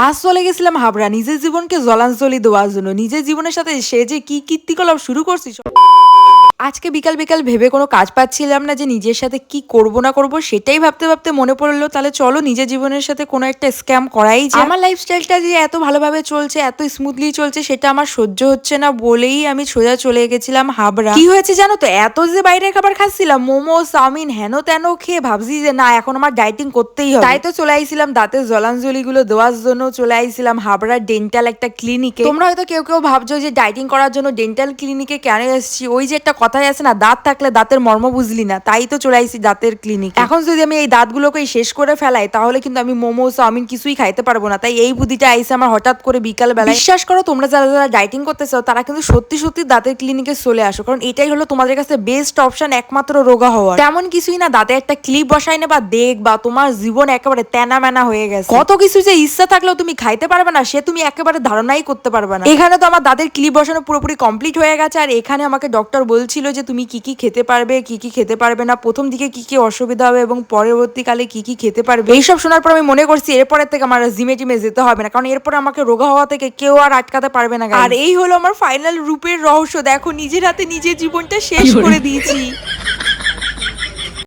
আজ চলে গেছিলাম হাবড়া নিজের জীবনকে জলাঞ্জলি দেওয়ার জন্য। নিজের জীবনের সাথে সে যে কি কীর্তিকলাপ শুরু করছি। আজকে বিকাল বিকাল ভেবে কোনো কাজ পাচ্ছিলাম না যে নিজের সাথে কি করব না করব, সেটাই ভাবতে ভাবতে মনে পড়লো তাহলে চলো নিজের জীবনের সাথে কোনো একটা স্ক্যাম করাই যায়। আমার লাইফস্টাইলটা যে এত ভালোভাবে চলছে, এত স্মুথলি চলছে, সেটা আমার সহ্য হচ্ছে না বলেই আমি সোজা চলে গেছিলাম হাবড়া। কি হয়েছে জানো তো, এত যে বাইরের খাবার খাচ্ছিলাম, মোমো চাউমিন হেন তেন খেয়ে ভাবছি যে না এখন আমার ডাইটিং করতেই হবে। তাই তো চলে আইছিলাম দাঁতের জলাঞ্জলি গুলো দেওয়ার জন্য, চলে আইছিলাম হাবড়ার ডেন্টাল একটা ক্লিনিকে। তোমরা হয়তো কেউ কেউ ভাবছো যে ডাইটিং করার জন্য ডেন্টাল ক্লিনিকে কেন এসেছি, ওই যে একটা কথাই আছে না, দাঁত থাকলে দাঁতের মর্ম বুঝলি না, তাই তো চলে আইছি দাঁতের ক্লিনিক। এখন যদি আমি এই দাঁতগুলোকে শেষ করে ফেলাই তাহলে কিন্তু আমি মোমো চাউমিন কিছুই খাইতে পারবো না। তাই এই বুদ্ধিটা আইসে আমার হঠাৎ করে বিকাল বেলা। বিশ্বাস করো তোমরা যারা যারা ডাইটিং করতেছো তারা কিন্তু সত্যি সত্যি দাঁতের ক্লিনিকে চলে আসো, কারণ এটাই হলো তোমাদের কাছে বেস্ট অপশন, একমাত্র রোগা হওয়ার। তেমন কিছুই না, দাঁতে একটা ক্লিপ বসাই না বা দেখ বা তোমার জীবন একেবারে তেনা মেনা হয়ে গেছে। কত কিছু যে ইচ্ছা থাকলেও তুমি খাইতে পারবে না, সে তুমি একেবারে ধারণাই করতে পারবে না। এখানে তো আমার দাঁতের ক্লিপ বসানো পুরোপুরি কমপ্লিট হয়ে গেছে, আর এখানে আমাকে ডক্টর বলছিল যে তুমি কি কি খেতে পারবে কি কি খেতে পারবে না, প্রথম দিকে কি কি অসুবিধা হবে এবং পরবর্তীকালে কি কি খেতে পারবে। এইসব শোনার পর আমি মনে করছি এরপরের থেকে আমার জিমে টিমে যেতে হবে না, কারণ এরপর আমাকে রোগা হওয়া থেকে কেউ আর আটকাতে পারবে না। আর এই হলো আমার ফাইনাল রূপের রহস্য, দেখো নিজের হাতে নিজের জীবনটা শেষ করে দিয়েছি।